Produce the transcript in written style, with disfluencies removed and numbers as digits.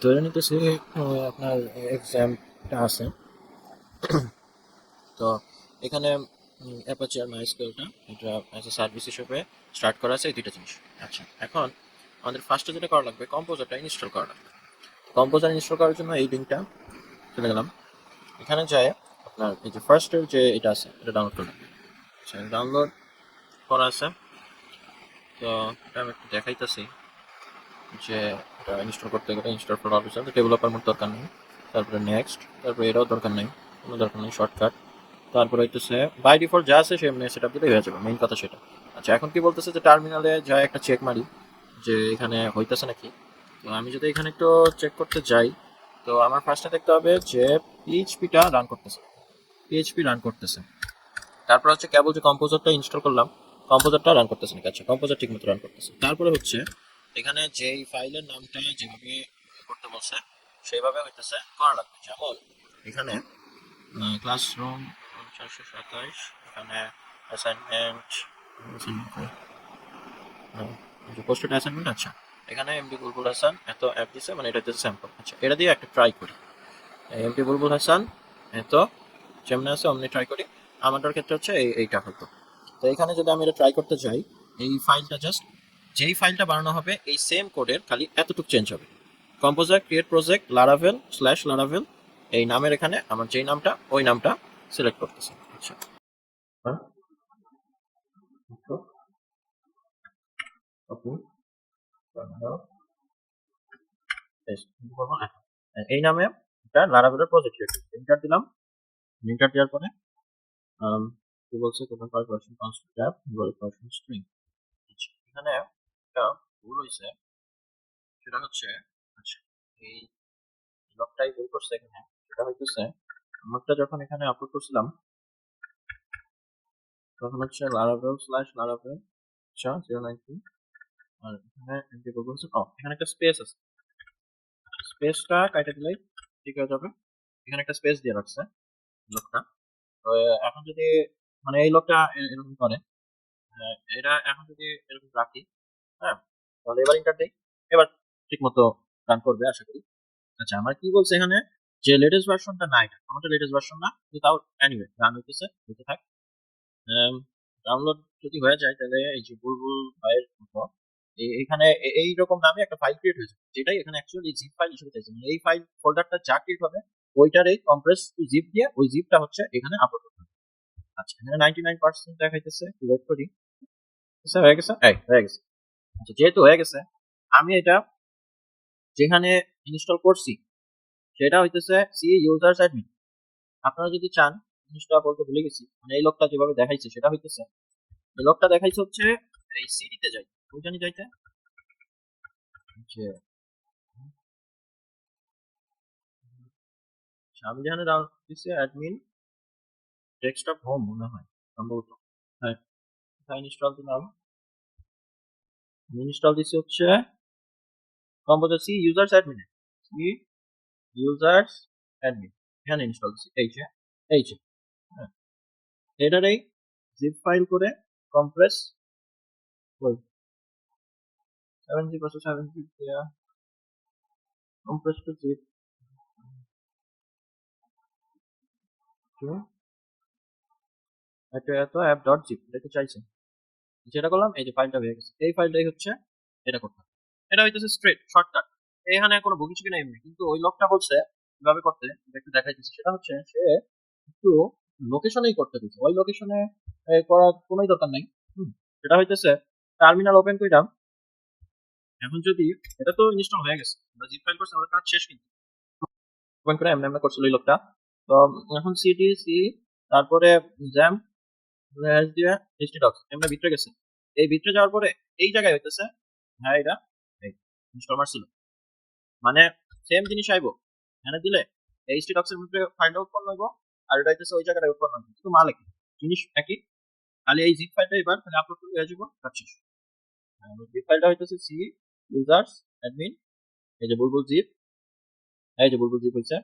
ধরে নিতেছি আপনার এক্সামটা আছে। তো এখানে অ্যাপাচি আর মাইস্কুয়েলটা এটা অ্যাজ এ সার্ভিস হিসেবে স্টার্ট করা আছে এই দুইটা জিনিস। আচ্ছা, এখন আমাদের ফার্স্টে যেটা করা লাগবে কম্পোজারটা ইনস্টল করা লাগবে। কম্পোজার ইনস্টল করার জন্য এই লিঙ্কটা চলে গেলাম। এখানে যায় আপনার এই যে ফার্স্টের যে এটা আছে এটা ডাউনলোড করে লাগবে। আচ্ছা, ডাউনলোড করা আছে। তো এটা আমি একটু দেখাইতেছি যে এটা ইনস্টল করতে গেলে install for officer developer mode দরকার নেই। তারপরে নেক্সট, তারপরে এটাও দরকার নেই, কোনো দরকার নেই, শর্টকাট। তারপরে হইতেছে বাই ডিফল্ট যা আছে সেমনি সেট আপ দিলেই হয়ে যাবে, মেইন কথা সেটা। আচ্ছা, এখন কি বলতেছে যে টার্মিনালে যা একটা চেক মারি যে এখানে হইতেছে নাকি। তো আমি যদি এখানে একটু চেক করতে যাই, তো আমার ফার্স্টে দেখতে হবে যে পিএইচপিটা রান করতেছে, পিএইচপি রান করতেছে। তারপর হচ্ছে কেবল যে কম্পোজারটা ইনস্টল করলাম, কম্পোজারটা রান করতেছে নাকি। আচ্ছা, কম্পোজার ঠিক মতো রান করতেছে। তারপরে হচ্ছে এখানে যেই ফাইলের নামটা যেভাবে করতে বলছে সেইভাবে হইতেছে করা লাগবে। যেমন এখানে ক্লাসরুম 427, এখানে অ্যাসাইনমেন্ট, পোস্টেড অ্যাসাইনমেন্ট। আচ্ছা, এখানে এমডি বুলবুল হাসান এত অ্যাপ দিছে, মানে এটা হচ্ছে স্যাম্পল। আচ্ছা, এটা দিয়ে একটা ট্রাই করি। এমডি বুলবুল হাসান এত যেমনি আছে অমনি ট্রাই করি। আমারটার ক্ষেত্রে হচ্ছে এইটা হতো। তো এখানে যদি আমি এটা ট্রাই করতে যাই, এই ফাইলটা জাস্ট যেই ফাইলটা বানানো হবে এই সেম কোডের খালি এতটুকু চেঞ্জ হবে। Composer create project Laravel slash Laravel, এই নামের এখানে আমার যেই নামটা ওই নামটা সিলেক্ট করতেছে। আচ্ছা, ওকে, এই নামে একটা লারাভেলের প্রজেক্ট এন্টার দিলাম। এন্টার দেওয়ার পরে কি বলছে, কোন version constant tab version string. আচ্ছা, এখানে একটা ভুল হয়েছে, সেটা হচ্ছে আচ্ছা এই ব্লকটাই ভুল করছে এখানে। সেটা হইতেছে আমারটা যখন এখানে আপলোড করছিলাম তখন হচ্ছে লারাভেল স্ল্যাশ লারাভেল, আচ্ছা 093, আর এখানে এমটি গুগল এখানে একটা স্পেস আছে, স্পেসটা কাটা দিলেই ঠিক হয়ে যাবে। এখানে একটা স্পেস দিয়ে রাখছে লোকটা। তো এখন যদি মানে এই লোকটা এরকম করে, এটা এখন যদি এরকম রাখি, হ্যাঁ, তাহলে এবার ইন্টার দেই, এবার ঠিক মতো রান করবে আশা করি। আচ্ছা, আমার কি বলছে এখানে যে লেটেস্ট ভার্সনটা না, এটা আমারটা লেটেস্ট ভার্সন না, কিন্তু তাও এনিওয়ে রান হইতেছে, হইতে থাক। ডাউনলোড যদি হয়ে যায় তাহলে এই যে বুলবুল ভাইয়ের মতো এখানে এইরকম নামে একটা ফাইল ক্রিয়েট হয়েছে, যেটাই এখানে অ্যাকচুয়ালি জিপ ফাইল হিসেবে চাইছে। মানে এই ফাইল ফোল্ডারটা যা ক্রিয়েট হবে ওইটার এই কম্প্রেস জিপ দিয়ে ওই জিপটা হচ্ছে এখানে আপলোড করতে হবে। আচ্ছা, এখানে 99% দেখাইতেছে, ওয়েট করি। আচ্ছা, হয়ে গেছে, এই হয়ে গেছে। আচ্ছা, যেহেতু হয়ে গেছে আমি এটা যেখানে ইনস্টল করছি সেটা হইতেছে সি ইউজার্স অ্যাডমিন। আপনারা যদি চান, জিনিসটা বলতে ভুলে গেছি, মানে এই লোকটা যেভাবে দেখাইছে সেটা হইতেছে, এই লোকটা দেখাইছে হচ্ছে এই সিডিতে যাই, ওই জানি যাইতে যে আমি যেখানে দিচ্ছি অ্যাডমিন ডেস্কটপ হোম মনে হয় সম্ভবত। হ্যাঁ, ইনস্টল দিলাম, ইনস্টল দিচ্ছি হচ্ছে composer C users admin, C users admin, এখানে ইনস্টল দিচ্ছি এই যে হ্যাঁ, এটার এই জিপ ফাইল করে কম্প্রেস ওই 70% দিয়া কম্প্রেস টু জিপ, একটা এত অ্যাপ ডট জিপ এটা চাইছে, যেটা করলাম এই যে ফাইলটা হয়ে গেছে। এই ফাইলটাই হচ্ছে এটা করতে হবে। এটা হইতেছে স্ট্রেট শর্টকাট, এখানে কোনো ভুগিচুকি নাই এমনি। কিন্তু ওই লোকটা বলছে কিভাবে করতে, এটা একটু দেখাইতেছে। সেটা হচ্ছে সে একটু লোকেশনেই করতে দিচ্ছে, ওই লোকেশনে করার কোনোই দরকার নাই। সেটা হইতেছে টার্মিনাল ওপেন করলাম। এখন যদি এটা তো ইনস্টল হয়ে গেছে, আমরা জিপ ফাইল করছি, আমাদের কাজ শেষ। কিন্তু ওপেন করে এমনি এমনি করছিল ওই লোকটা। তো এখন সিটি সি তারপরে জ্যাম দিয়ে htdocs এমনি ভিতরে গেছে। এই ভিতরে যাওয়ার পরে এই জায়গায় হইতেছে, হ্যাঁ এটা এই ইনস্টল মারছিল, মানে সেম জিনিস আইবো এখানে দিলে htdocs এর ভিতরে ফাইলটা উৎপন্ন হইব, আর এটা হইতেছে ওই জায়গায় উৎপন্ন হইব, কিন্তু মাল একই, জিনিস একই। খালি এই জিপ ফাইলটা এবার খালি আপলোড করে হয়ে যাবো, কাজ শেষ। জিপ ফাইলটা হইতেছে সি ইউজার্স অ্যাডমিন, এই যে বুলবুল জিপ, এই যে বুলবুল জিপ হইছে।